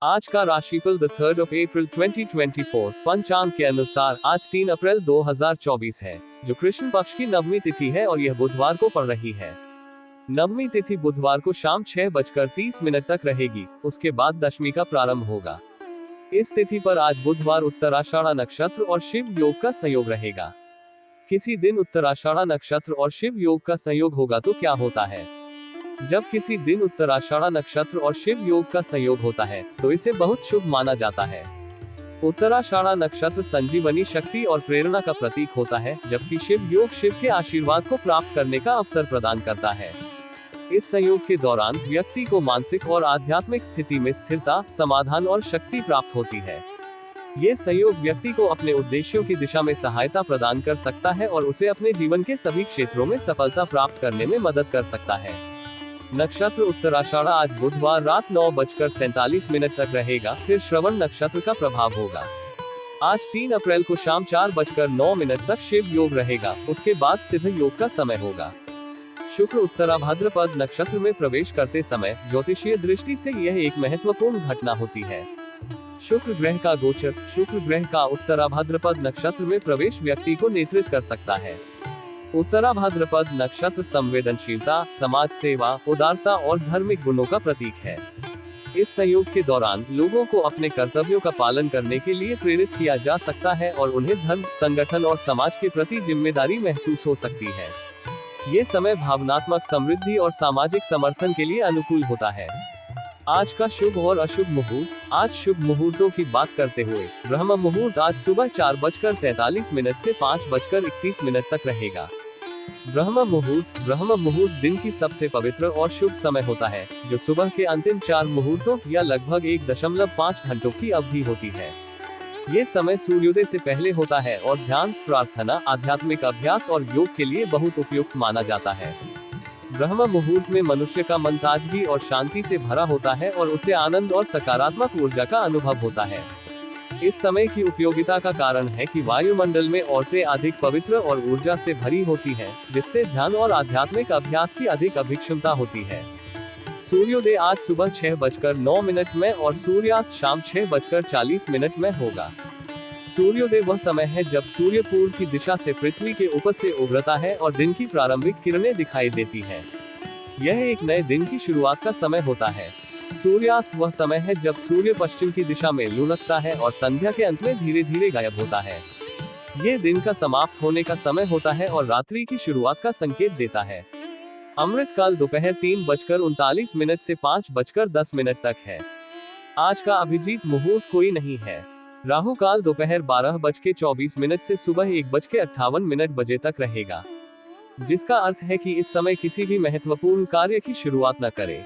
आज का राशिफल 3 अप्रैल 2024 पंचांग के अनुसार आज 3 अप्रैल 2024 है, जो कृष्ण पक्ष की नवमी तिथि है और यह बुधवार को पड़ रही है। नवमी तिथि बुधवार को शाम 6:30 तक रहेगी, उसके बाद दशमी का प्रारंभ होगा। इस तिथि पर आज बुधवार उत्तराषाढ़ा नक्षत्र और शिव योग का संयोग रहेगा। किसी दिन उत्तराषाढ़ा नक्षत्र और शिव योग का संयोग होगा तो क्या होता है? जब किसी दिन उत्तराषाढ़ा नक्षत्र और शिव योग का संयोग होता है तो इसे बहुत शुभ माना जाता है। उत्तराषाढ़ा नक्षत्र संजीवनी शक्ति और प्रेरणा का प्रतीक होता है, जबकि शिव योग शिव के आशीर्वाद को प्राप्त करने का अवसर प्रदान करता है। इस संयोग के दौरान व्यक्ति को मानसिक और आध्यात्मिक स्थिति में स्थिरता, समाधान और शक्ति प्राप्त होती है। ये संयोग व्यक्ति को अपने उद्देश्यों की दिशा में सहायता प्रदान कर सकता है और उसे अपने जीवन के सभी क्षेत्रों में सफलता प्राप्त करने में मदद कर सकता है। नक्षत्र उत्तराषाढ़ा आज बुधवार रात 9:47 तक रहेगा, फिर श्रवण नक्षत्र का प्रभाव होगा। आज 3 अप्रैल को शाम 4:09 तक शिव योग रहेगा, उसके बाद सिद्ध योग का समय होगा। शुक्र उत्तराभाद्रपद नक्षत्र में प्रवेश करते समय ज्योतिषीय दृष्टि से यह एक महत्वपूर्ण घटना होती है। शुक्र ग्रह का गोचर, शुक्र ग्रह का उत्तराभाद्रपद नक्षत्र में प्रवेश व्यक्ति को नेतृत्व कर सकता है। उत्तराभाद्रपद नक्षत्र संवेदनशीलता, समाज सेवा, उदारता और धार्मिक गुणों का प्रतीक है। इस संयोग के दौरान लोगों को अपने कर्तव्यों का पालन करने के लिए प्रेरित किया जा सकता है और उन्हें धर्म, संगठन और समाज के प्रति जिम्मेदारी महसूस हो सकती है। ये समय भावनात्मक समृद्धि और सामाजिक समर्थन के लिए अनुकूल होता है। आज का शुभ और अशुभ मुहूर्त। आज शुभ मुहूर्तों की बात करते हुए ब्रह्म मुहूर्त आज सुबह 4:43 से 5:31 तक रहेगा। ब्रह्म मुहूर्त दिन की सबसे पवित्र और शुभ समय होता है, जो सुबह के अंतिम 4 मुहूर्तों या लगभग 1.5 घंटों की अवधि होती है। ये समय सूर्योदय से पहले होता है और ध्यान, प्रार्थना, आध्यात्मिक अभ्यास और योग के लिए बहुत उपयुक्त माना जाता है। ब्रह्म मुहूर्त में मनुष्य का मन ताजगी और शांति से भरा होता है और उसे आनंद और सकारात्मक ऊर्जा का अनुभव होता है। इस समय की उपयोगिता का कारण है कि वायुमंडल में औरतें अधिक पवित्र और ऊर्जा से भरी होती हैं, जिससे ध्यान और आध्यात्मिक अभ्यास की अधिक अभिक्षमता होती है। सूर्योदय आज सुबह 6:09 में और सूर्यास्त शाम 6:40 में होगा। सूर्योदय वह समय है जब सूर्य पूर्व की दिशा से पृथ्वी के ऊपर से उभरता है और दिन की प्रारंभिक किरणें दिखाई देती हैं। यह एक नए दिन की शुरुआत का समय होता है। सूर्यास्त वह समय है जब सूर्य पश्चिम की दिशा में लुढ़कता है और संध्या के अंत में धीरे धीरे गायब होता है। ये दिन का समाप्त होने का समय होता है और रात्रि की शुरुआत का संकेत देता है। अमृत काल दोपहर 3:39 से 5:10 तक है। आज का अभिजीत मुहूर्त कोई नहीं है। राहु काल दोपहर 12:24 से सुबह 1:58 बजे तक रहेगा, जिसका अर्थ है कि इस समय किसी भी महत्वपूर्ण कार्य की शुरुआत न करें।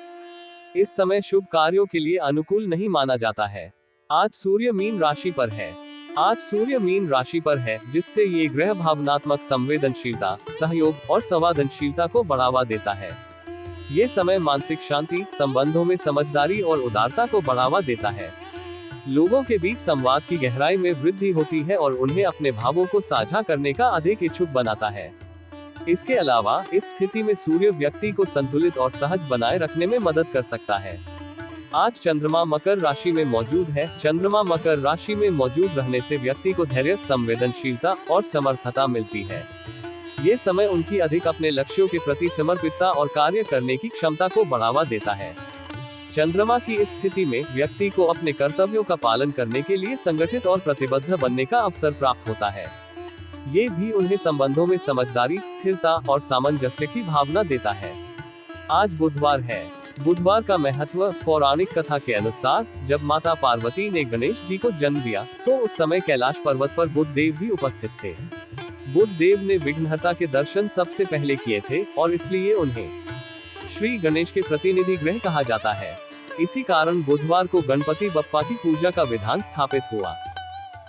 इस समय शुभ कार्यों के लिए अनुकूल नहीं माना जाता है। आज सूर्य मीन राशि पर है, जिससे ये ग्रह भावनात्मक संवेदनशीलता, सहयोग और संवादनशीलता को बढ़ावा देता है। ये समय मानसिक शांति, संबंधों में समझदारी और उदारता को बढ़ावा देता है। लोगों के बीच संवाद की गहराई में वृद्धि होती है और उन्हें अपने भावों को साझा करने का अधिक इच्छुक बनाता है। इसके अलावा इस स्थिति में सूर्य व्यक्ति को संतुलित और सहज बनाए रखने में मदद कर सकता है। आज चंद्रमा मकर राशि में मौजूद है। चंद्रमा मकर राशि में मौजूद रहने से व्यक्ति को धैर्य, संवेदनशीलता और समर्थता मिलती है। ये समय उनकी अधिक अपने लक्ष्यों के प्रति समर्पितता और कार्य करने की क्षमता को बढ़ावा देता है। चंद्रमा की इस स्थिति में व्यक्ति को अपने कर्तव्यों का पालन करने के लिए संगठित और प्रतिबद्ध बनने का अवसर प्राप्त होता है। ये भी उन्हें संबंधों में समझदारी, स्थिरता और सामंजस्य की भावना देता है। आज बुधवार है। बुधवार का महत्व। पौराणिक कथा के अनुसार जब माता पार्वती ने गणेश जी को जन्म दिया तो उस समय कैलाश पर्वत पर बुध देव भी उपस्थित थे। बुध देव ने विघ्नहर्ता के दर्शन सबसे पहले किए थे और इसलिए उन्हें श्री गणेश के प्रतिनिधि ग्रह कहा जाता है। इसी कारण बुधवार को गणपति बप्पा की पूजा का विधान स्थापित हुआ।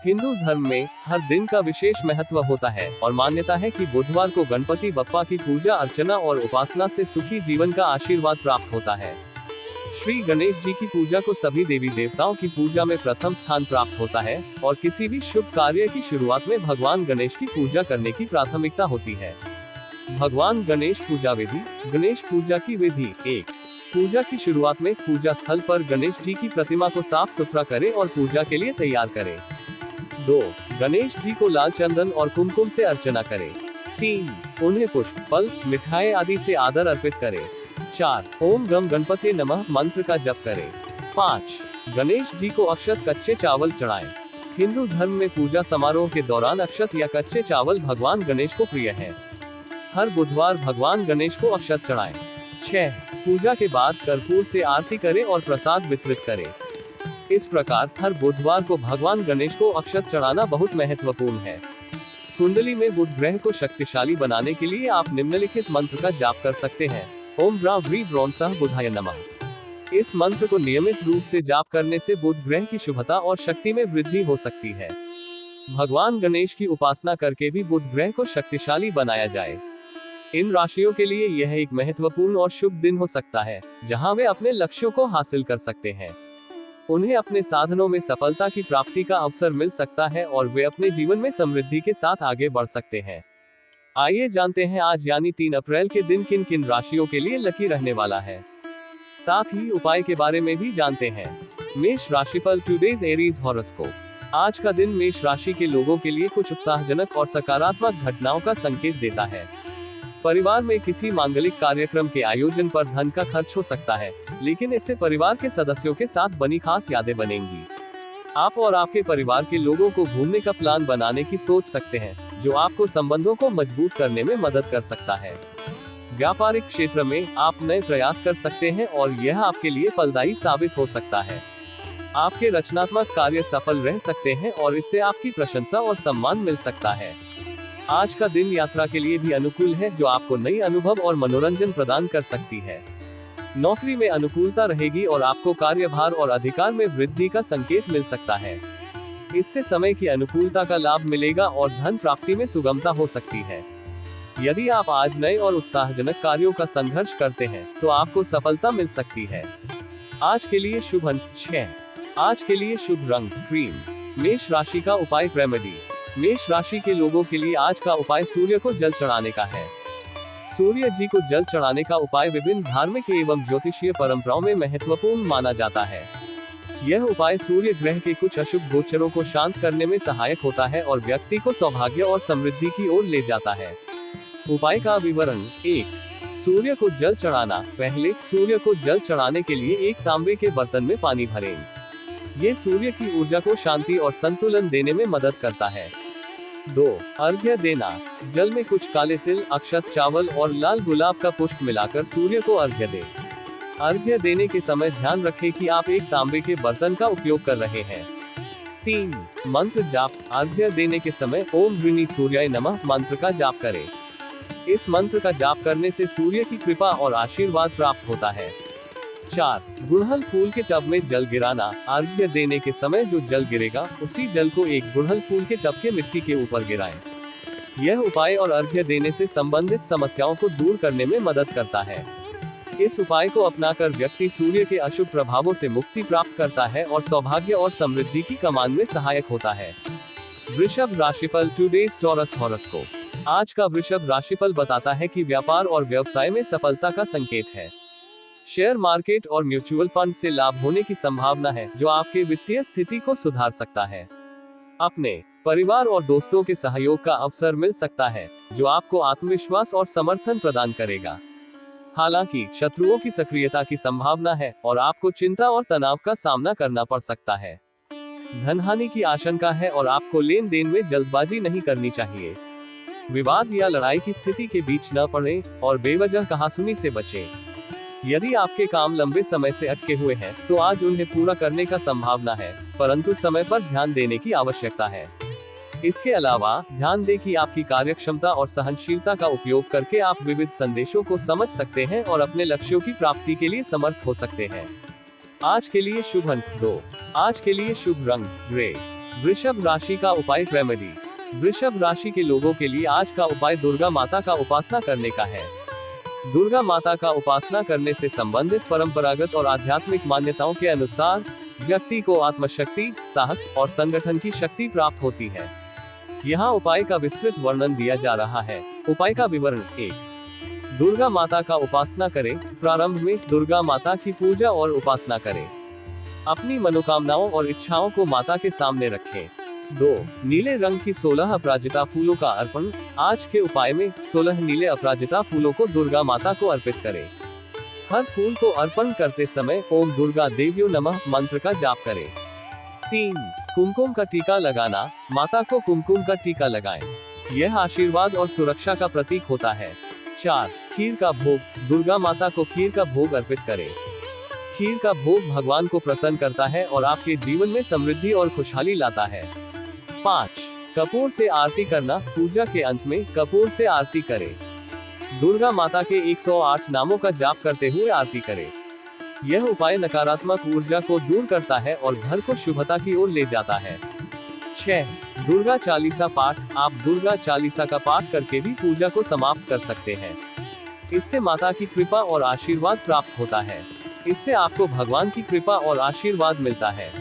हिंदू धर्म में हर दिन का विशेष महत्व होता है और मान्यता है कि बुधवार को गणपति बप्पा की पूजा अर्चना और उपासना से सुखी जीवन का आशीर्वाद प्राप्त होता है। श्री गणेश जी की पूजा को सभी देवी देवताओं की पूजा में प्रथम स्थान प्राप्त होता है और किसी भी शुभ कार्य की शुरुआत में भगवान गणेश की पूजा करने की प्राथमिकता होती है। भगवान गणेश पूजा विधि। गणेश पूजा की विधि। 1। पूजा की शुरुआत में पूजा स्थल पर गणेश जी की प्रतिमा को साफ सुथरा करें और पूजा के लिए तैयार करें। 2. गणेश जी को लाल चंदन और कुमकुम से अर्चना करें। 3. उन्हें पुष्प, फल, मिठाई आदि से आदर अर्पित करें। 4. ओम गम गणपते नमः मंत्र का जप करें। 5. गणेश जी को अक्षत कच्चे चावल चढ़ाएं। हिंदू धर्म में पूजा समारोह के दौरान अक्षत या कच्चे चावल भगवान गणेश को प्रिय है। हर बुधवार भगवान गणेश को अक्षत चढ़ाएं। 6. पूजा के बाद कर्पूर से आरती करें और प्रसाद वितरित करें। इस प्रकार हर बुधवार को भगवान गणेश को अक्षत चढ़ाना बहुत महत्वपूर्ण है। कुंडली में बुध ग्रह को शक्तिशाली बनाने के लिए आप निम्नलिखित मंत्र का जाप कर सकते हैं। ओम ब्रा व्री ब्रौनसह बुधाय नमः। इस मंत्र को नियमित रूप से जाप करने से बुध ग्रह की शुभता और शक्ति में वृद्धि हो सकती है। भगवान गणेश की उपासना करके भी बुध ग्रह को शक्तिशाली बनाया जाए। इन राशियों के लिए यह एक महत्वपूर्ण और शुभ दिन हो सकता है, जहां वे अपने लक्ष्यों को हासिल कर सकते हैं। उन्हें अपने साधनों में सफलता की प्राप्ति का अवसर मिल सकता है और वे अपने जीवन में समृद्धि के साथ आगे बढ़ सकते हैं। आइए जानते हैं आज यानी 3 अप्रैल के दिन किन किन राशियों के लिए लकी रहने वाला है। साथ ही उपाय के बारे में भी जानते हैं। मेष राशिफल टुडेज एरीज हॉरोस्कोप। आज का दिन मेष राशि के लोगों के लिए कुछ उत्साहजनक और सकारात्मक घटनाओं का संकेत देता है। परिवार में किसी मांगलिक कार्यक्रम के आयोजन पर धन का खर्च हो सकता है, लेकिन इससे परिवार के सदस्यों के साथ बनी खास यादें बनेंगी। आप और आपके परिवार के लोगों को घूमने का प्लान बनाने की सोच सकते हैं, जो आपको संबंधों को मजबूत करने में मदद कर सकता है। व्यापारिक क्षेत्र में आप नए प्रयास कर सकते हैं और यह आपके लिए फलदायी साबित हो सकता है। आपके रचनात्मक कार्य सफल रह सकते हैं और इससे आपकी प्रशंसा और सम्मान मिल सकता है। आज का दिन यात्रा के लिए भी अनुकूल है, जो आपको नई अनुभव और मनोरंजन प्रदान कर सकती है। नौकरी में अनुकूलता रहेगी और आपको कार्यभार और अधिकार में वृद्धि का संकेत मिल सकता है। इससे समय की अनुकूलता का लाभ मिलेगा और धन प्राप्ति में सुगमता हो सकती है। यदि आप आज नए और उत्साहजनक कार्यों का संघर्ष करते हैं, तो आपको सफलता मिल सकती है। आज के लिए शुभ अंक 6। आज के लिए शुभ रंग क्रीम। मेष राशि का उपाय रेमेडी। मेष राशि के लोगों के लिए आज का उपाय सूर्य को जल चढ़ाने का है। सूर्य जी को जल चढ़ाने का उपाय विभिन्न धार्मिक एवं ज्योतिषीय परंपराओं में महत्वपूर्ण माना जाता है। यह उपाय सूर्य ग्रह के कुछ अशुभ गोचरों को शांत करने में सहायक होता है और व्यक्ति को सौभाग्य और समृद्धि की ओर ले जाता है। उपाय का विवरण। 1. सूर्य को जल चढ़ाना। पहले सूर्य को जल चढ़ाने के लिए एक तांबे के बर्तन में पानी भरें। ये सूर्य की ऊर्जा को शांति और संतुलन देने में मदद करता है। 2. अर्घ्य देना। जल में कुछ काले तिल, अक्षत, चावल और लाल गुलाब का पुष्प मिलाकर सूर्य को अर्घ्य दें। अर्घ्य देने के समय ध्यान रखें कि आप एक तांबे के बर्तन का उपयोग कर रहे हैं। 3. मंत्र जाप। अर्घ्य देने के समय ओम ह्रीं सूर्याय नमः मंत्र का जाप करें। इस मंत्र का जाप करने से सूर्य की कृपा और आशीर्वाद प्राप्त होता है। 4. गुड़हल फूल के टब में जल गिराना। अर्घ्य देने के समय जो जल गिरेगा, उसी जल को एक गुड़हल फूल के टब के मिट्टी के ऊपर गिराएं। यह उपाय और अर्घ्य देने से संबंधित समस्याओं को दूर करने में मदद करता है। इस उपाय को अपनाकर व्यक्ति सूर्य के अशुभ प्रभावों से मुक्ति प्राप्त करता है और सौभाग्य और समृद्धि की कमान में सहायक होता है। वृषभ राशिफल टुडेज टॉरस हॉरोस्कोप। आज का वृषभ राशिफल बताता है कि व्यापार और व्यवसाय में सफलता का संकेत है। शेयर मार्केट और म्यूचुअल फंड से लाभ होने की संभावना है, जो आपके वित्तीय स्थिति को सुधार सकता है। अपने परिवार और दोस्तों के सहयोग का अवसर मिल सकता है, जो आपको आत्मविश्वास और समर्थन प्रदान करेगा। हालांकि शत्रुओं की सक्रियता की संभावना है और आपको चिंता और तनाव का सामना करना पड़ सकता है। धनहानि की आशंका है और आपको लेन देन में जल्दबाजी नहीं करनी चाहिए। विवाद या लड़ाई की स्थिति के बीच न पड़ें और बेवजह कहासुनी से बचें। यदि आपके काम लंबे समय से अटके हुए हैं, तो आज उन्हें पूरा करने का संभावना है, परंतु समय पर ध्यान देने की आवश्यकता है। इसके अलावा ध्यान दें कि आपकी कार्यक्षमता और सहनशीलता का उपयोग करके आप विविध संदेशों को समझ सकते हैं और अपने लक्ष्यों की प्राप्ति के लिए समर्थ हो सकते हैं। आज के लिए शुभ अंक 2। आज के लिए शुभ रंग ग्रे। वृषभ राशि का उपाय रेमेडी। वृषभ राशि के लोगों के लिए आज का उपाय दुर्गा माता का उपासना करने का है। दुर्गा माता का उपासना करने से संबंधित परंपरागत और आध्यात्मिक मान्यताओं के अनुसार व्यक्ति को आत्मशक्ति, साहस और संगठन की शक्ति प्राप्त होती है। यहाँ उपाय का विस्तृत वर्णन दिया जा रहा है। उपाय का विवरण। 1. दुर्गा माता का उपासना करें। प्रारंभ में दुर्गा माता की पूजा और उपासना करें। अपनी मनोकामनाओं और इच्छाओं को माता के सामने रखें। 2. नीले रंग की 16 अपराजिता फूलों का अर्पण। आज के उपाय में 16 नीले अपराजिता फूलों को दुर्गा माता को अर्पित करें। हर फूल को अर्पण करते समय ओम दुर्गा देव्यो नमः मंत्र का जाप करें। 3. कुमकुम का टीका लगाना। माता को कुमकुम का टीका लगाएं। यह आशीर्वाद और सुरक्षा का प्रतीक होता है। 4. खीर का भोग। दुर्गा माता को खीर का भोग अर्पित करें। खीर का भोग भगवान को प्रसन्न करता है और आपके जीवन में समृद्धि और खुशहाली लाता है। 5. कपूर से आरती करना। पूजा के अंत में कपूर से आरती करें। दुर्गा माता के 108 नामों का जाप करते हुए आरती करें। यह उपाय नकारात्मक ऊर्जा को दूर करता है और घर को शुभता की ओर ले जाता है। 6. दुर्गा चालीसा पाठ। आप दुर्गा चालीसा का पाठ करके भी पूजा को समाप्त कर सकते हैं। इससे माता की कृपा और आशीर्वाद प्राप्त होता है। इससे आपको भगवान की कृपा और आशीर्वाद मिलता है।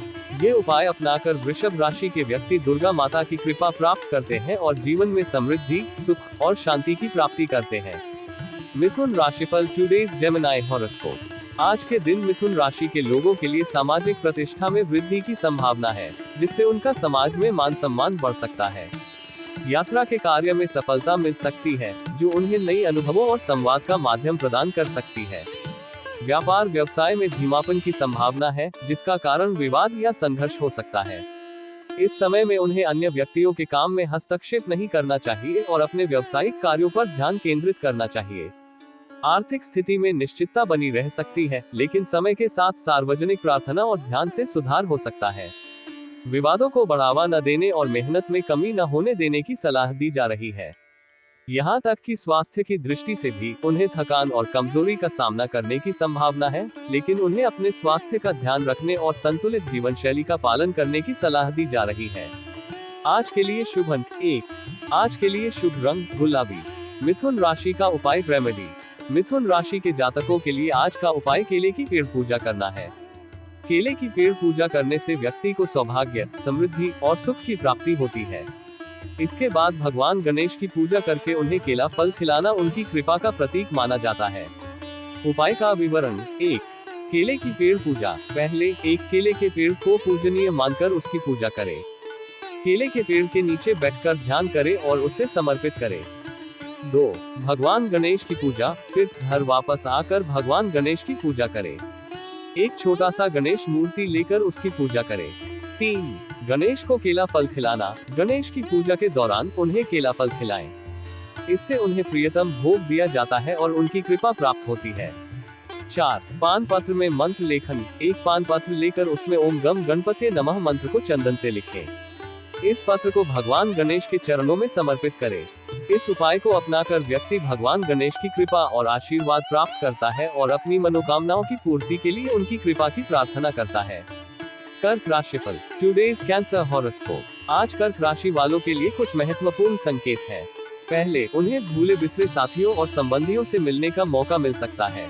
ये उपाय अपनाकर वृषभ राशि के व्यक्ति दुर्गा माता की कृपा प्राप्त करते हैं और जीवन में समृद्धि, सुख और शांति की प्राप्ति करते हैं। मिथुन राशिफल टुडेज जेमिनी हॉरोस्कोप। आज के दिन मिथुन राशि के लोगों के लिए सामाजिक प्रतिष्ठा में वृद्धि की संभावना है, जिससे उनका समाज में मान सम्मान बढ़ सकता है। यात्रा के कार्य में सफलता मिल सकती है, जो उन्हें नई अनुभवों और संवाद का माध्यम प्रदान कर सकती है। व्यापार व्यवसाय में धीमापन की संभावना है, जिसका कारण विवाद या संघर्ष हो सकता है। इस समय में उन्हें अन्य व्यक्तियों के काम में हस्तक्षेप नहीं करना चाहिए और अपने व्यावसायिक कार्यों पर ध्यान केंद्रित करना चाहिए। आर्थिक स्थिति में निश्चितता बनी रह सकती है, लेकिन समय के साथ सार्वजनिक प्रार्थना और ध्यान से सुधार हो सकता है। विवादों को बढ़ावा न देने और मेहनत में कमी न होने देने की सलाह दी जा रही है। यहाँ तक कि स्वास्थ्य की दृष्टि से भी उन्हें थकान और कमजोरी का सामना करने की संभावना है, लेकिन उन्हें अपने स्वास्थ्य का ध्यान रखने और संतुलित जीवन शैली का पालन करने की सलाह दी जा रही है। आज के लिए शुभ अंक 1। आज के लिए शुभ रंग गुलाबी। मिथुन राशि का उपाय रेमेडी। मिथुन राशि के जातकों के लिए आज का उपाय केले की पेड़ पूजा करना है। केले की पेड़ पूजा करने से व्यक्ति को सौभाग्य, समृद्धि और सुख की प्राप्ति होती है। इसके बाद भगवान गणेश की पूजा करके उन्हें केला फल खिलाना उनकी कृपा का प्रतीक माना जाता है। उपाय का विवरण। 1. केले की पेड़ पूजा। पहले एक केले के पेड़ को पूजनीय मानकर उसकी पूजा करें। केले के पेड़ के नीचे बैठकर ध्यान करें और उसे समर्पित करें। 2. भगवान गणेश की पूजा। फिर घर वापस आकर भगवान गणेश की पूजा करें। एक छोटा सा गणेश मूर्ति लेकर उसकी पूजा करें। 3. गणेश को केला फल खिलाना। गणेश की पूजा के दौरान उन्हें केला फल खिलाएं। इससे उन्हें प्रियतम भोग दिया जाता है और उनकी कृपा प्राप्त होती है। 4. पान पत्र में मंत्र लेखन। एक पान पत्र लेकर उसमें ओम गम गणपते नमः मंत्र को चंदन से लिखें। इस पत्र को भगवान गणेश के चरणों में समर्पित करें। इस उपाय को अपनाकर व्यक्ति भगवान गणेश की कृपा और आशीर्वाद प्राप्त करता है और अपनी मनोकामनाओं की पूर्ति के लिए उनकी कृपा की प्रार्थना करता है। कर्क राशिफल टुडेज कैंसर हॉरोस्कोप। आज कर्क राशि वालों के लिए कुछ महत्वपूर्ण संकेत है। पहले, उन्हें भूले बिसरे साथियों और संबंधियों से मिलने का मौका मिल सकता है।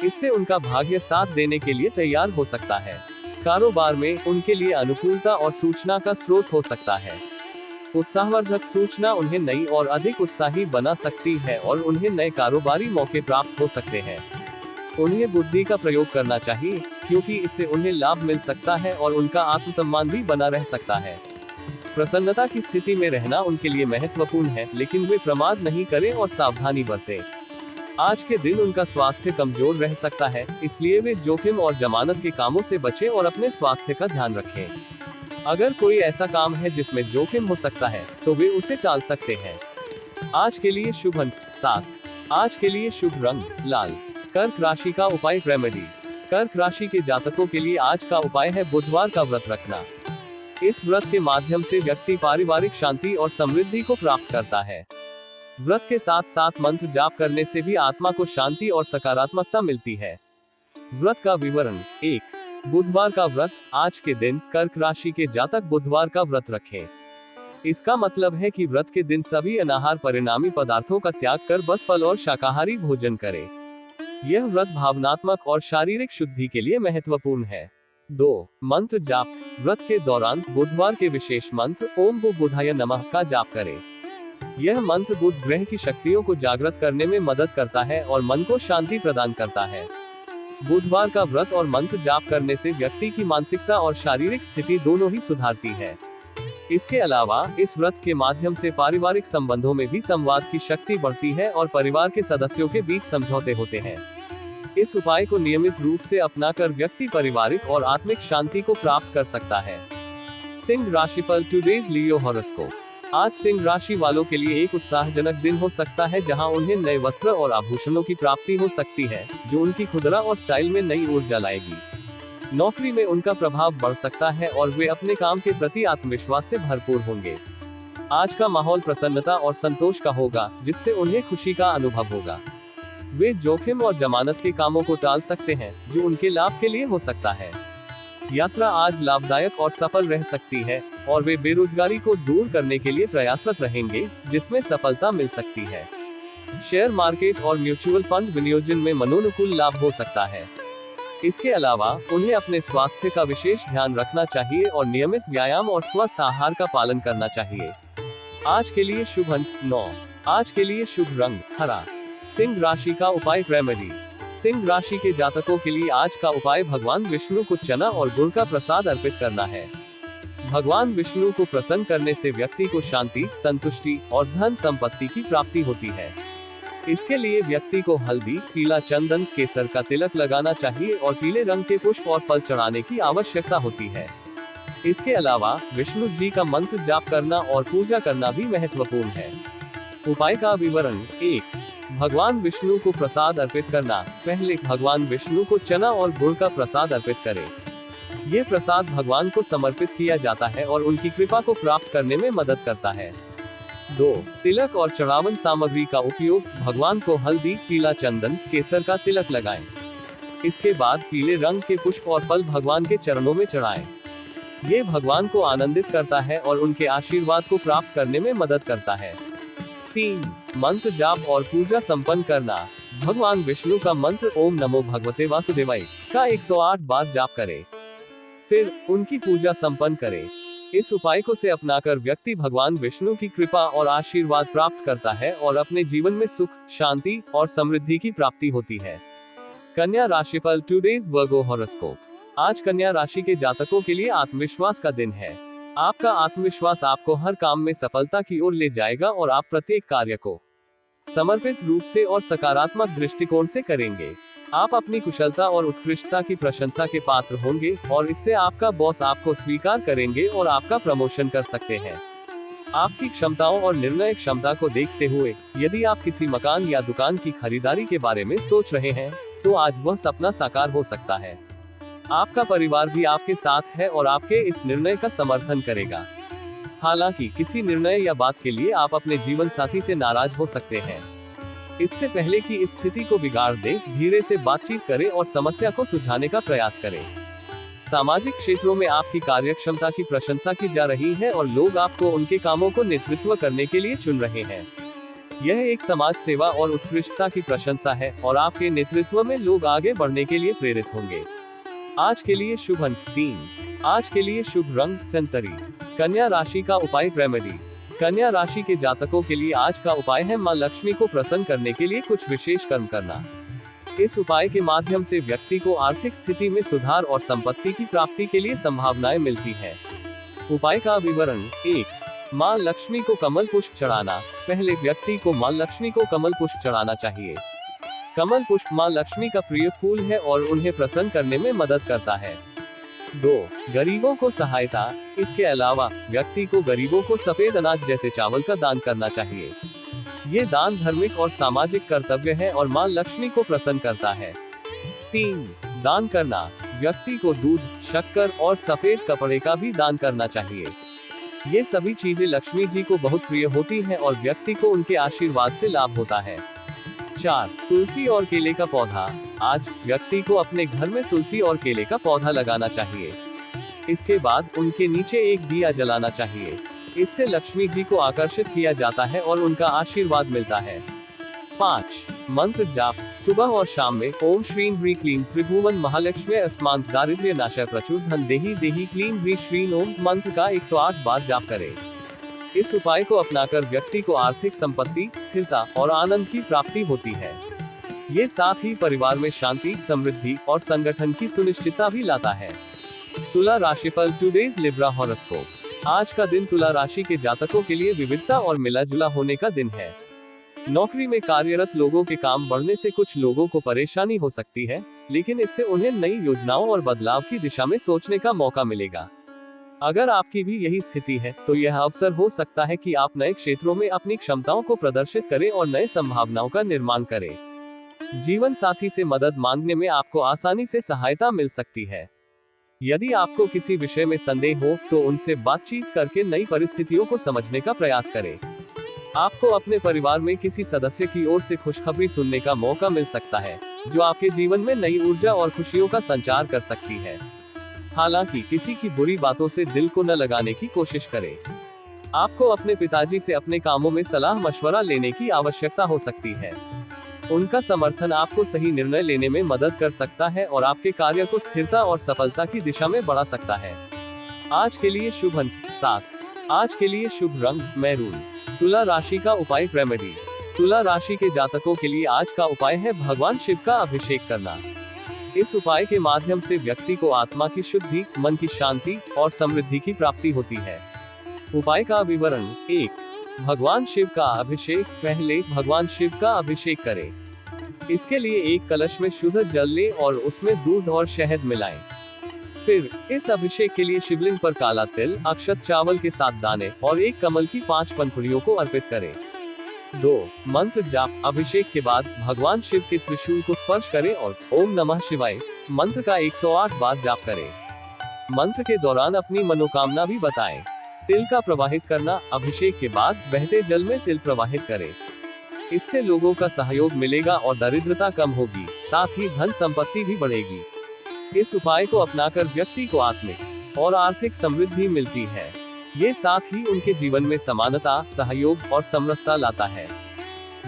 इससे उनका भाग्य साथ देने के लिए तैयार हो सकता है। कारोबार में उनके लिए अनुकूलता और सूचना का स्रोत हो सकता है। उत्साहवर्धक सूचना उन्हें नई और अधिक उत्साही बना सकती है और उन्हें नए कारोबारी मौके प्राप्त हो सकते हैं। उन्हें बुद्धि का प्रयोग करना चाहिए, क्योंकि इससे उन्हें लाभ मिल सकता है और उनका आत्मसम्मान भी बना रह सकता है। प्रसन्नता की स्थिति में रहना उनके लिए महत्वपूर्ण है, लेकिन वे प्रमाद नहीं करें और सावधानी बरतें। आज के दिन उनका स्वास्थ्य कमजोर रह सकता है, इसलिए वे जोखिम और जमानत के कामों से बचें और अपने स्वास्थ्य का ध्यान रखें। अगर कोई ऐसा काम है जिसमें जोखिम हो सकता है, तो वे उसे टाल सकते हैं। आज के लिए शुभ अंक 7। आज के लिए शुभ रंग लाल। कर्क राशि का उपाय रेमेडी। कर्क राशि के जातकों के लिए आज का उपाय है बुधवार का व्रत रखना। इस व्रत के माध्यम से व्यक्ति पारिवारिक शांति और समृद्धि को प्राप्त करता है। व्रत के साथ साथ मंत्र जाप करने से भी आत्मा को शांति और सकारात्मकता मिलती है। व्रत का विवरण। 1. बुधवार का व्रत। आज के दिन कर्क राशि के जातक बुधवार का व्रत रखें। इसका मतलब है कि व्रत के दिन सभी अनाहार परिणामी पदार्थों का त्याग कर बस फल और शाकाहारी भोजन करें। यह व्रत भावनात्मक और शारीरिक शुद्धि के लिए महत्वपूर्ण है। 2. मंत्र जाप। व्रत के दौरान बुधवार के विशेष मंत्र ओम बुधाय नमः का जाप करें। यह मंत्र बुध ग्रह की शक्तियों को जागृत करने में मदद करता है और मन को शांति प्रदान करता है। बुधवार का व्रत और मंत्र जाप करने से व्यक्ति की मानसिकता और शारीरिक स्थिति दोनों ही सुधारती है। इसके अलावा इस व्रत के माध्यम से पारिवारिक संबंधों में भी संवाद की शक्ति बढ़ती है और परिवार के सदस्यों के बीच समझौते होते हैं। इस उपाय को नियमित रूप से अपनाकर व्यक्ति पारिवारिक और आत्मिक शांति को प्राप्त कर सकता है। सिंह राशिफल टुडेज लियो हॉरोस्कोप। आज सिंह राशि वालों के लिए एक उत्साहजनक दिन हो सकता है, जहां उन्हें नए वस्त्र और आभूषणों की प्राप्ति हो सकती है, जो उनकी खुदरा और स्टाइल में नई ऊर्जा लाएगी। नौकरी में उनका प्रभाव बढ़ सकता है और वे अपने काम के प्रति आत्मविश्वास से भरपूर होंगे। आज का माहौल प्रसन्नता और संतोष का होगा, जिससे उन्हें खुशी का अनुभव होगा। वे जोखिम और जमानत के कामों को टाल सकते हैं, जो उनके लाभ के लिए हो सकता है। यात्रा आज लाभदायक और सफल रह सकती है और वे बेरोजगारी को दूर करने के लिए प्रयासरत रहेंगे, जिसमें सफलता मिल सकती है। शेयर मार्केट और म्यूचुअल फंड विनियोजन में मनोनुकूल लाभ हो सकता है। इसके अलावा उन्हें अपने स्वास्थ्य का विशेष ध्यान रखना चाहिए और नियमित व्यायाम और स्वस्थ आहार का पालन करना चाहिए। आज के लिए शुभ अंक 9। आज के लिए शुभ रंग हरा। सिंह राशि का उपाय रेमेडी। सिंह राशि के जातकों के लिए आज का उपाय भगवान विष्णु को चना और गुड़ का प्रसाद अर्पित करना है। भगवान विष्णु को प्रसन्न करने से व्यक्ति को शांति, संतुष्टि और धन संपत्ति की प्राप्ति होती है। इसके लिए व्यक्ति को हल्दी, पीला चंदन, केसर का तिलक लगाना चाहिए और पीले रंग के पुष्प और फल चढ़ाने की आवश्यकता होती है। इसके अलावा विष्णु जी का मंत्र जाप करना और पूजा करना भी महत्वपूर्ण है। उपाय का विवरण। 1। भगवान विष्णु को प्रसाद अर्पित करना। पहले भगवान विष्णु को चना और गुड़ का प्रसाद अर्पित करें। ये प्रसाद भगवान को समर्पित किया जाता है और उनकी कृपा को प्राप्त करने में मदद करता है। 2. तिलक और चढ़ावन सामग्री का उपयोग। भगवान को हल्दी, पीला चंदन, केसर का तिलक लगाएं। इसके बाद पीले रंग के पुष्प और फल भगवान के चरणों में चढ़ाएं। ये भगवान को आनंदित करता है और उनके आशीर्वाद को प्राप्त करने में मदद करता है। 3. मंत्र जाप और पूजा संपन्न करना। भगवान विष्णु का मंत्र ओम नमो भगवते वासुदेवाय का 108 बार जाप करें। फिर उनकी पूजा संपन्न करें। इस उपाय को से अपनाकर व्यक्ति भगवान विष्णु की कृपा और आशीर्वाद प्राप्त करता है और अपने जीवन में सुख, शांति और समृद्धि की प्राप्ति होती है। कन्या राशिफल टुडेज वर्गो हॉरोस्कोप। आज कन्या राशि के जातकों के लिए आत्मविश्वास का दिन है। आपका आत्मविश्वास आपको हर काम में सफलता की ओर ले जाएगा और आप प्रत्येक कार्य को समर्पित रूप से और सकारात्मक दृष्टिकोण से करेंगे। आप अपनी कुशलता और उत्कृष्टता की प्रशंसा के पात्र होंगे और इससे आपका बॉस आपको स्वीकार करेंगे और आपका प्रमोशन कर सकते हैं। आपकी क्षमताओं और निर्णय क्षमता को देखते हुए यदि आप किसी मकान या दुकान की खरीदारी के बारे में सोच रहे हैं, तो आज वह सपना साकार हो सकता है। आपका परिवार भी आपके साथ है और आपके इस निर्णय का समर्थन करेगा। हालांकि किसी निर्णय या बात के लिए आप अपने जीवन साथी से नाराज हो सकते हैं। इससे पहले कि इस स्थिति को बिगाड़ दें, धीरे से बातचीत करें और समस्या को सुलझाने का प्रयास करें। सामाजिक क्षेत्रों में आपकी कार्यक्षमता की प्रशंसा की जा रही है और लोग आपको उनके कामों को नेतृत्व करने के लिए चुन रहे हैं। यह एक समाज सेवा और उत्कृष्टता की प्रशंसा है और आपके नेतृत्व में लोग आगे बढ़ने के लिए प्रेरित होंगे। आज के लिए शुभ अंक 3। आज के लिए शुभ रंग संतरी। कन्या राशि का उपाय रेमेडी। कन्या राशि के जातकों के लिए आज का उपाय है मां लक्ष्मी को प्रसन्न करने के लिए कुछ विशेष कर्म करना। इस उपाय के माध्यम से व्यक्ति को आर्थिक स्थिति में सुधार और संपत्ति की प्राप्ति के लिए संभावनाएं मिलती है। उपाय का विवरण। 1। मां लक्ष्मी को कमल पुष्प चढ़ाना। पहले व्यक्ति को मां लक्ष्मी को कमल पुष्प चढ़ाना चाहिए। कमल पुष्प मां लक्ष्मी का प्रिय फूल है और उन्हें प्रसन्न करने में मदद करता है। 2. गरीबों को सहायता। इसके अलावा व्यक्ति को गरीबों को सफेद अनाज जैसे चावल का दान करना चाहिए। ये दान धार्मिक और सामाजिक कर्तव्य है और मां लक्ष्मी को प्रसन्न करता है। 3. दान करना। व्यक्ति को दूध, शक्कर और सफेद कपड़े का भी दान करना चाहिए। ये सभी चीजें लक्ष्मी जी को बहुत प्रिय होती हैं और व्यक्ति को उनके आशीर्वाद से लाभ होता है। 4. तुलसी और केले का पौधा। आज व्यक्ति को अपने घर में तुलसी और केले का पौधा लगाना चाहिए। इसके बाद उनके नीचे एक दिया जलाना चाहिए। इससे लक्ष्मी जी को आकर्षित किया जाता है और उनका आशीर्वाद मिलता है। 5. मंत्र जाप। सुबह और शाम में ओम श्रीं ह्रीं क्लीं त्रिभुवन महालक्ष्मी अस्मांत दारिद्र्य नाशय प्रचुर धन देहि देहि क्लीं ह्रीं श्रीं ओम मंत्र का 108 बार जाप करें। इस उपाय को अपनाकर व्यक्ति को आर्थिक संपत्ति, स्थिरता और आनंद की प्राप्ति होती है। ये साथ ही परिवार में शांति, समृद्धि और संगठन की सुनिश्चितता भी लाता है। तुला राशिफल टुडेज लिब्रा हॉरोस्कोप। आज का दिन तुला राशि के जातकों के लिए विविधता और मिला जुला होने का दिन है। नौकरी में कार्यरत लोगों के काम बढ़ने से कुछ लोगों को परेशानी हो सकती है, लेकिन इससे उन्हें नई योजनाओं और बदलाव की दिशा में सोचने का मौका मिलेगा। अगर आपकी भी यही स्थिति है, तो यह अवसर हो सकता है कि आप नए क्षेत्रों में अपनी क्षमताओं को प्रदर्शित करें और नए संभावनाओं का निर्माण करें। जीवन साथी से मदद मांगने में आपको आसानी से सहायता मिल सकती है। यदि आपको किसी विषय में संदेह हो, तो उनसे बातचीत करके नई परिस्थितियों को समझने का प्रयास करें। आपको अपने परिवार में किसी सदस्य की ओर से खुशखबरी सुनने का मौका मिल सकता है, जो आपके जीवन में नई ऊर्जा और खुशियों का संचार कर सकती है। हालांकि किसी की बुरी बातों से दिल को न लगाने की कोशिश करें। आपको अपने पिताजी से अपने कामों में सलाह मशवरा लेने की आवश्यकता हो सकती है। उनका समर्थन आपको सही निर्णय लेने में मदद कर सकता है और आपके कार्य को स्थिरता और सफलता की दिशा में बढ़ा सकता है। आज के लिए शुभ अंक 7। आज के लिए शुभ रंग मैरून। तुला राशि का उपाय रेमेडी। तुला राशि के जातकों के लिए आज का उपाय है भगवान शिव का अभिषेक करना। इस उपाय के माध्यम से व्यक्ति को आत्मा की शुद्धि, मन की शांति और समृद्धि की प्राप्ति होती है। उपाय का विवरण। 1। भगवान शिव का अभिषेक। पहले भगवान शिव का अभिषेक करें। इसके लिए एक कलश में शुद्ध जल लें और उसमें दूध और शहद मिलाएं। फिर इस अभिषेक के लिए शिवलिंग पर काला तिल, अक्षत चावल के 7 दाने और एक कमल की 5 पंखुड़ियों को अर्पित करें। 2. मंत्र जाप। अभिषेक के बाद भगवान शिव के त्रिशूल को स्पर्श करें और ओम नमः शिवाय मंत्र का 108 बार जाप करें। मंत्र के दौरान अपनी मनोकामना भी बताएं। तिल का प्रवाहित करना। अभिषेक के बाद बहते जल में तिल प्रवाहित करें। इससे लोगों का सहयोग मिलेगा और दरिद्रता कम होगी, साथ ही धन संपत्ति भी बढ़ेगी। इस उपाय को अपनाकर व्यक्ति को आत्मिक और आर्थिक समृद्धि मिलती है। ये साथ ही उनके जीवन में समानता, सहयोग और समरसता लाता है।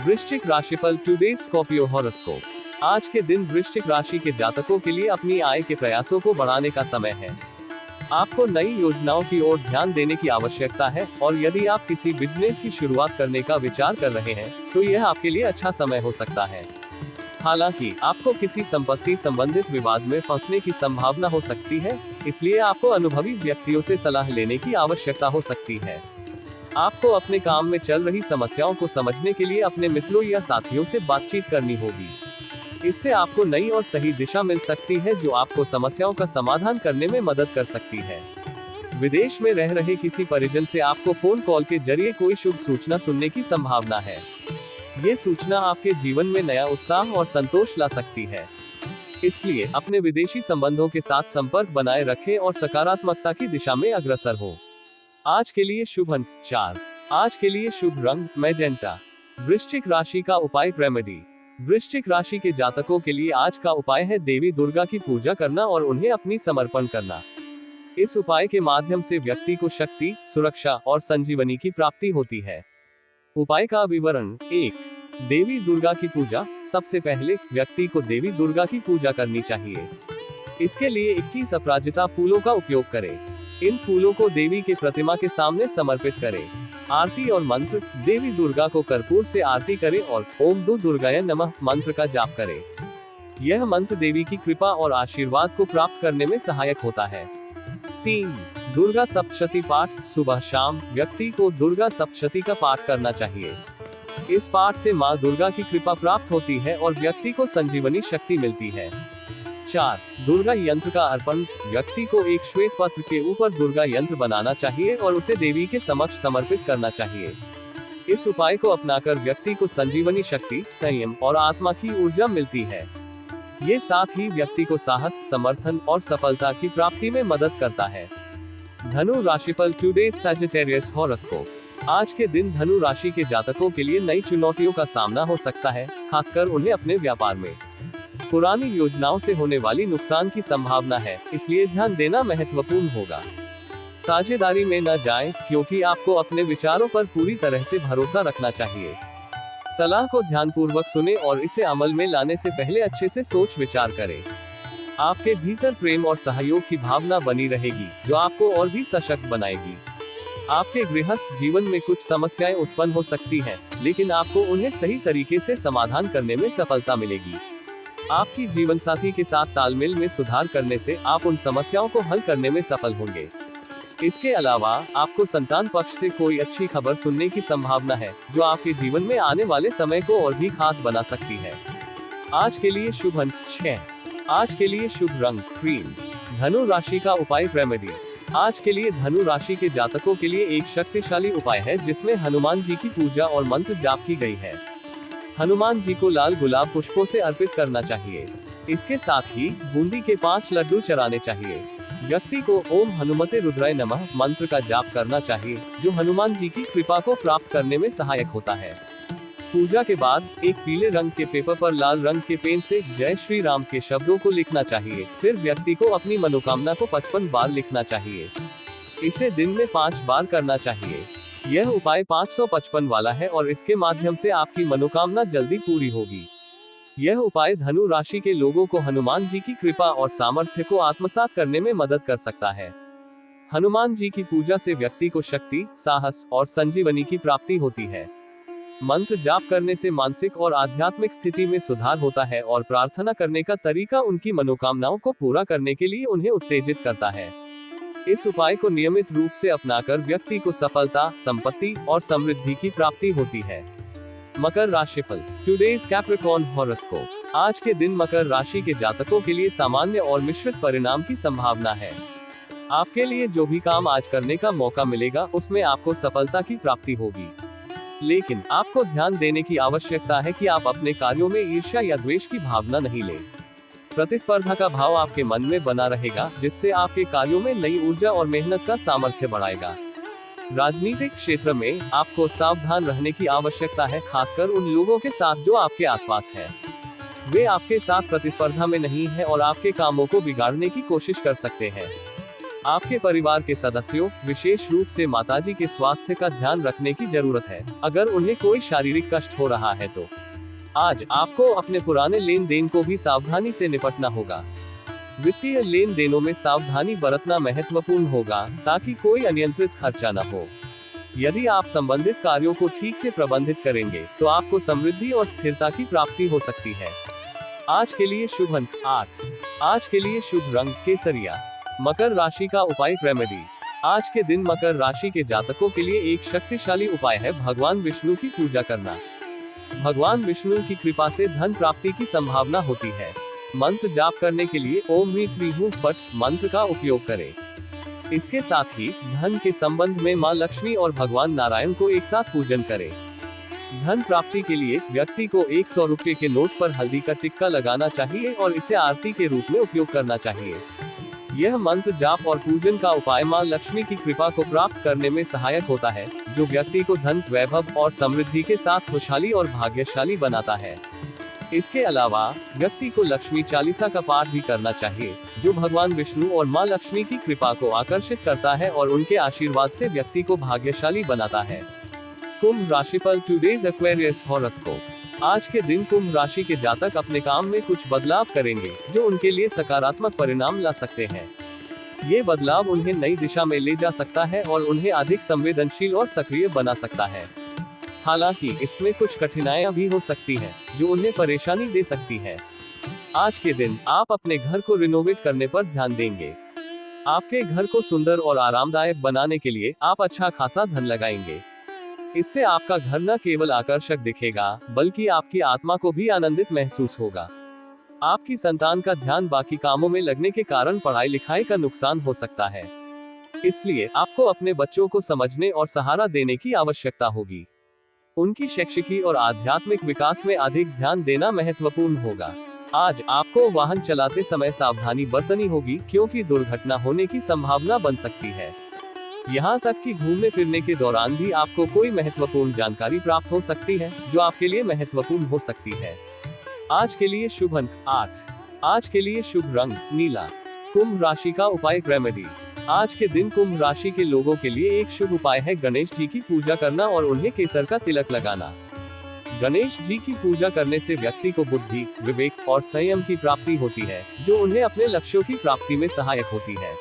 वृश्चिक राशिफल टुडेज स्कॉर्पियो हॉरोस्कोप। आज के दिन वृश्चिक राशि के जातकों के लिए अपनी आय के प्रयासों को बढ़ाने का समय है। आपको नई योजनाओं की ओर ध्यान देने की आवश्यकता है और यदि आप किसी बिजनेस की शुरुआत करने का विचार कर रहे हैं, तो यह आपके लिए अच्छा समय हो सकता है। हालांकि आपको किसी संपत्ति संबंधित विवाद में फंसने की संभावना हो सकती है, इसलिए आपको अनुभवी व्यक्तियों से सलाह लेने की आवश्यकता हो सकती है। आपको अपने काम में चल रही समस्याओं को समझने के लिए अपने मित्रों या साथियों से बातचीत करनी होगी। इससे आपको नई और सही दिशा मिल सकती है, जो आपको समस्याओं का समाधान करने में मदद कर सकती है। विदेश में रह रहे किसी परिजन से आपको फोन कॉल के जरिए कोई शुभ सूचना सुनने की संभावना है। ये सूचना आपके जीवन में नया उत्साह और संतोष ला सकती है। इसलिए अपने विदेशी संबंधों के साथ संपर्क बनाए रखें और सकारात्मकता की दिशा में अग्रसर हो। आज के लिए शुभ अंक 4। आज के लिए शुभ रंग मैजेंटा। वृश्चिक राशि का उपाय रेमेडी। वृश्चिक राशि के जातकों के लिए आज का उपाय है देवी दुर्गा की पूजा करना और उन्हें अपनी समर्पण करना। इस उपाय के माध्यम से व्यक्ति को शक्ति, सुरक्षा और संजीवनी की प्राप्ति होती है। उपाय का विवरण। 1. देवी दुर्गा की पूजा। सबसे पहले व्यक्ति को देवी दुर्गा की पूजा करनी चाहिए। इसके लिए 21 अपराजिता फूलों का उपयोग करें। इन फूलों को देवी के प्रतिमा के सामने समर्पित करें। आरती और मंत्र। देवी दुर्गा को कर्पूर से आरती करें और ओम दुर्गाय नमः मंत्र का जाप करें। यह मंत्र देवी की कृपा और आशीर्वाद को प्राप्त करने में सहायक होता है। 3. दुर्गा सप्तशती पाठ। सुबह शाम व्यक्ति को दुर्गा सप्तशती का पाठ करना चाहिए। इस पाठ से माँ दुर्गा की कृपा प्राप्त होती है और व्यक्ति को संजीवनी शक्ति मिलती है। 4. दुर्गा यंत्र का अर्पण। व्यक्ति को एक श्वेत पत्र के ऊपर दुर्गा यंत्र बनाना चाहिए और उसे देवी के समक्ष समर्पित करना चाहिए। इस उपाय को अपनाकर व्यक्ति को संजीवनी शक्ति, संयम और आत्मा की ऊर्जा मिलती है। ये साथ ही व्यक्ति को साहस, समर्थन और सफलता की प्राप्ति में मदद करता है। धनु राशिफल टुडेज सैजिटेरियस हॉरोस्कोप। आज के दिन धनु राशि के जातकों के लिए नई चुनौतियों का सामना हो सकता है, खासकर उन्हें अपने व्यापार में। पुरानी योजनाओं से होने वाली नुकसान की संभावना है, इसलिए ध्यान देना महत्वपूर्ण होगा। साझेदारी में न जाएं, क्योंकि आपको अपने विचारों पर पूरी तरह से भरोसा रखना चाहिए। सलाह को ध्यानपूर्वक सुने और इसे अमल में लाने से पहले अच्छे से सोच विचार करें। आपके भीतर प्रेम और सहयोग की भावना बनी रहेगी, जो आपको और भी सशक्त बनाएगी। आपके गृहस्थ जीवन में कुछ समस्याएं उत्पन्न हो सकती हैं, लेकिन आपको उन्हें सही तरीके से समाधान करने में सफलता मिलेगी। आपकी जीवन साथी के साथ तालमेल में सुधार करने से आप उन समस्याओं को हल करने में सफल होंगे। इसके अलावा आपको संतान पक्ष से कोई अच्छी खबर सुनने की संभावना है, जो आपके जीवन में आने वाले समय को और भी खास बना सकती है। आज के लिए शुभ अंक 6। आज के लिए शुभ रंग क्रीम। धनु राशि का उपाय रेमेडी। आज के लिए धनु राशि के जातकों के लिए एक शक्तिशाली उपाय है, जिसमें हनुमान जी की पूजा और मंत्र जाप की गई है। हनुमान जी को लाल गुलाब पुष्पों से अर्पित करना चाहिए। इसके साथ ही बूंदी के 5 लड्डू चढ़ाने चाहिए। व्यक्ति को ओम हनुमते रुद्राय नमः मंत्र का जाप करना चाहिए, जो हनुमान जी की कृपा को प्राप्त करने में सहायक होता है। पूजा के बाद एक पीले रंग के पेपर पर लाल रंग के पेन से जय श्री राम के शब्दों को लिखना चाहिए। फिर व्यक्ति को अपनी मनोकामना को 55 बार लिखना चाहिए। इसे दिन में 5 बार करना चाहिए। यह उपाय 555 वाला है और इसके माध्यम से आपकी मनोकामना जल्दी पूरी होगी। यह उपाय धनु राशि के लोगों को हनुमान जी की कृपा और सामर्थ्य को आत्मसात करने में मदद कर सकता है। हनुमान जी की पूजा से व्यक्ति को शक्ति, साहस और संजीवनी की प्राप्ति होती है। मंत्र जाप करने से मानसिक और आध्यात्मिक स्थिति में सुधार होता है और प्रार्थना करने का तरीका उनकी मनोकामनाओं को पूरा करने के लिए उन्हें उत्तेजित करता है। इस उपाय को नियमित रूप से अपनाकर व्यक्ति को सफलता, संपत्ति और समृद्धि की प्राप्ति होती है। मकर राशिफल। Today's Capricorn horoscope. आज के दिन मकर राशि के जातकों के लिए सामान्य और मिश्रित परिणाम की संभावना है। आपके लिए जो भी काम आज करने का मौका मिलेगा, उसमें आपको सफलता की प्राप्ति होगी। लेकिन आपको ध्यान देने की आवश्यकता है कि आप अपने कार्यों में ईर्ष्या या द्वेष की भावना नहीं लें। प्रतिस्पर्धा का भाव आपके मन में बना रहेगा, जिससे आपके कार्यों में नई ऊर्जा और मेहनत का सामर्थ्य बढ़ाएगा। राजनीतिक क्षेत्र में आपको सावधान रहने की आवश्यकता है, खासकर उन लोगों के साथ जो आपके आसपास हैं। वे आपके साथ प्रतिस्पर्धा में नहीं हैं और आपके कामों को बिगाड़ने की कोशिश कर सकते हैं। आपके परिवार के सदस्यों, विशेष रूप से माताजी के स्वास्थ्य का ध्यान रखने की जरूरत है। अगर उन्हें कोई शारीरिक कष्ट हो रहा है तो आज आपको अपने पुराने लेन देन को भी सावधानी से निपटना होगा। वित्तीय लेन देनों में सावधानी बरतना महत्वपूर्ण होगा, ताकि कोई अनियंत्रित खर्चा न हो। यदि आप संबंधित कार्यों को ठीक से प्रबंधित करेंगे, तो आपको समृद्धि और स्थिरता की प्राप्ति हो सकती है। आज के लिए शुभ अंक 8। आज के लिए शुभ रंग केसरिया। मकर राशि का उपाय रेमेडी। आज के दिन मकर राशि के जातकों के लिए एक शक्तिशाली उपाय है भगवान विष्णु की पूजा करना। भगवान विष्णु की कृपा से धन प्राप्ति की संभावना होती है। मंत्र जाप करने के लिए ओम ह्रीं क्लीं हूं फट मंत्र का उपयोग करें। इसके साथ ही धन के संबंध में मां लक्ष्मी और भगवान नारायण को एक साथ पूजन करें। धन प्राप्ति के लिए व्यक्ति को 100 रुपए के नोट पर हल्दी का टिक्का लगाना चाहिए और इसे आरती के रूप में उपयोग करना चाहिए। यह मंत्र जाप और पूजन का उपाय मां लक्ष्मी की कृपा को प्राप्त करने में सहायक होता है, जो व्यक्ति को धन, वैभव और समृद्धि के साथ खुशहाली और भाग्यशाली बनाता है। इसके अलावा व्यक्ति को लक्ष्मी चालीसा का पाठ भी करना चाहिए, जो भगवान विष्णु और मां लक्ष्मी की कृपा को आकर्षित करता है और उनके आशीर्वाद से व्यक्ति को भाग्यशाली बनाता है। कुंभ राशिफल। Today's Aquarius horoscope. आज के दिन कुंभ राशि के जातक अपने काम में कुछ बदलाव करेंगे, जो उनके लिए सकारात्मक परिणाम ला सकते हैं। ये बदलाव उन्हें नई दिशा में ले जा सकता है और उन्हें अधिक संवेदनशील और सक्रिय बना सकता है। हालांकि इसमें कुछ कठिनाइयां भी हो सकती हैं, जो उन्हें परेशानी दे सकती है। आज के दिन आप अपने घर को रिनोवेट करने पर ध्यान देंगे। आपके घर को सुंदर और आरामदायक बनाने के लिए आप अच्छा खासा धन लगाएंगे। इससे आपका घर न केवल आकर्षक दिखेगा, बल्कि आपकी आत्मा को भी आनंदित महसूस होगा। आपकी संतान का ध्यान बाकी कामों में लगने के कारण पढ़ाई लिखाई का नुकसान हो सकता है। इसलिए आपको अपने बच्चों को समझने और सहारा देने की आवश्यकता होगी। उनकी शैक्षिकी और आध्यात्मिक विकास में अधिक ध्यान देना महत्वपूर्ण होगा। आज आपको वाहन चलाते समय सावधानी बरतनी होगी, क्योंकि दुर्घटना होने की संभावना बन सकती है। यहाँ तक कि घूमने फिरने के दौरान भी आपको कोई महत्वपूर्ण जानकारी प्राप्त हो सकती है, जो आपके लिए महत्वपूर्ण हो सकती है। आज के लिए शुभ अंक 8। आज के लिए शुभ रंग नीला। कुंभ राशि का उपाय रेमेडी। आज के दिन कुंभ राशि के लोगों के लिए एक शुभ उपाय है गणेश जी की पूजा करना और उन्हें केसर का तिलक लगाना। गणेश जी की पूजा करने से व्यक्ति को बुद्धि, विवेक और संयम की प्राप्ति होती है, जो उन्हें अपने लक्ष्यों की प्राप्ति में सहायक होती है।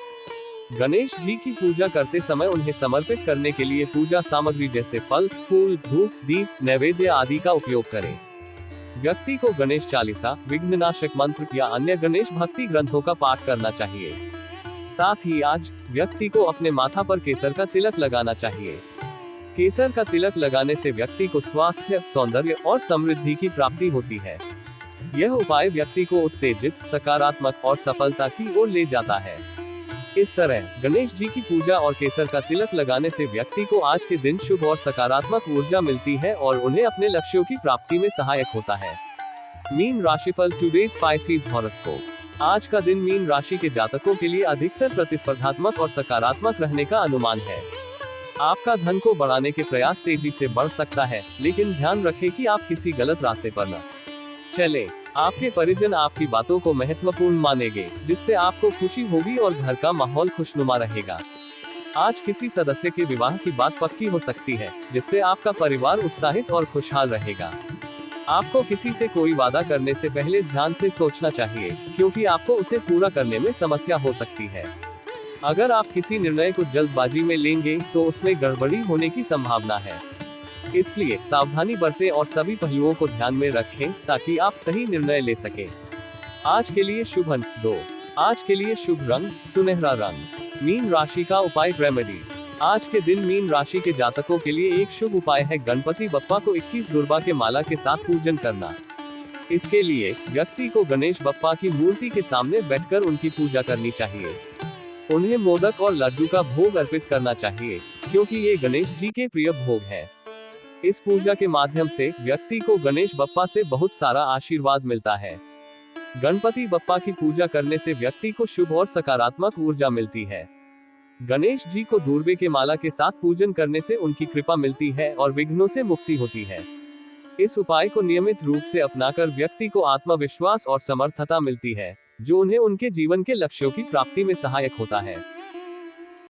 गणेश जी की पूजा करते समय उन्हें समर्पित करने के लिए पूजा सामग्री जैसे फल, फूल, धूप, दीप, नैवेद्य आदि का उपयोग करें। व्यक्ति को गणेश चालीसा, विघ्ननाशक मंत्र या अन्य गणेश भक्ति ग्रंथों का पाठ करना चाहिए। साथ ही आज व्यक्ति को अपने माथा पर केसर का तिलक लगाना चाहिए। केसर का तिलक लगाने से व्यक्ति को स्वास्थ्य, सौंदर्य और समृद्धि की प्राप्ति होती है। यह उपाय व्यक्ति को उत्तेजित, सकारात्मक और सफलता की ओर ले जाता है। इस तरह गणेश जी की पूजा और केसर का तिलक लगाने से व्यक्ति को आज के दिन शुभ और सकारात्मक ऊर्जा मिलती है और उन्हें अपने लक्ष्यों की प्राप्ति में सहायक होता है। मीन राशिफल टुडेज स्पाइसीज हॉरोस्कोप। आज का दिन मीन राशि के जातकों के लिए अधिकतर प्रतिस्पर्धात्मक और सकारात्मक रहने का अनुमान है। आपका धन को बढ़ाने के प्रयास तेजी से बढ़ सकता है, लेकिन ध्यान रखें कि आप किसी गलत रास्ते पर न चले। आपके परिजन आपकी बातों को महत्वपूर्ण मानेंगे, जिससे आपको खुशी होगी और घर का माहौल खुशनुमा रहेगा। आज किसी सदस्य के विवाह की बात पक्की हो सकती है, जिससे आपका परिवार उत्साहित और खुशहाल रहेगा। आपको किसी से कोई वादा करने से पहले ध्यान से सोचना चाहिए, क्योंकि आपको उसे पूरा करने में समस्या हो सकती है। अगर आप किसी निर्णय को जल्दबाजी में लेंगे, तो उसमें गड़बड़ी होने की संभावना है। इसलिए सावधानी बरतें और सभी पहलुओं को ध्यान में रखें, ताकि आप सही निर्णय ले सकें। आज के लिए शुभ अंक 2। आज के लिए शुभ रंग सुनहरा रंग। मीन राशि का उपाय रेमेडी। आज के दिन मीन राशि के जातकों के लिए एक शुभ उपाय है गणपति बप्पा को 21 दुर्बा के माला के साथ पूजन करना। इसके लिए व्यक्ति को गणेश बप्पा की मूर्ति के सामने बैठकर उनकी पूजा करनी चाहिए। उन्हें मोदक और लड्डू का भोग अर्पित करना चाहिए, क्योंकि ये गणेश जी के प्रिय भोग है। इस पूजा के माध्यम से व्यक्ति को गणेश बप्पा से बहुत सारा आशीर्वाद मिलता है। गणपति बप्पा की पूजा करने से व्यक्ति को शुभ और सकारात्मक ऊर्जा मिलती है। गणेश जी को दूर्बे के माला के साथ पूजन करने से उनकी कृपा मिलती है और विघ्नों से मुक्ति होती है। इस उपाय को नियमित रूप से अपनाकर व्यक्ति को आत्मविश्वास और समर्थता मिलती है, जो उन्हें उनके जीवन के लक्ष्यों की प्राप्ति में सहायक होता है।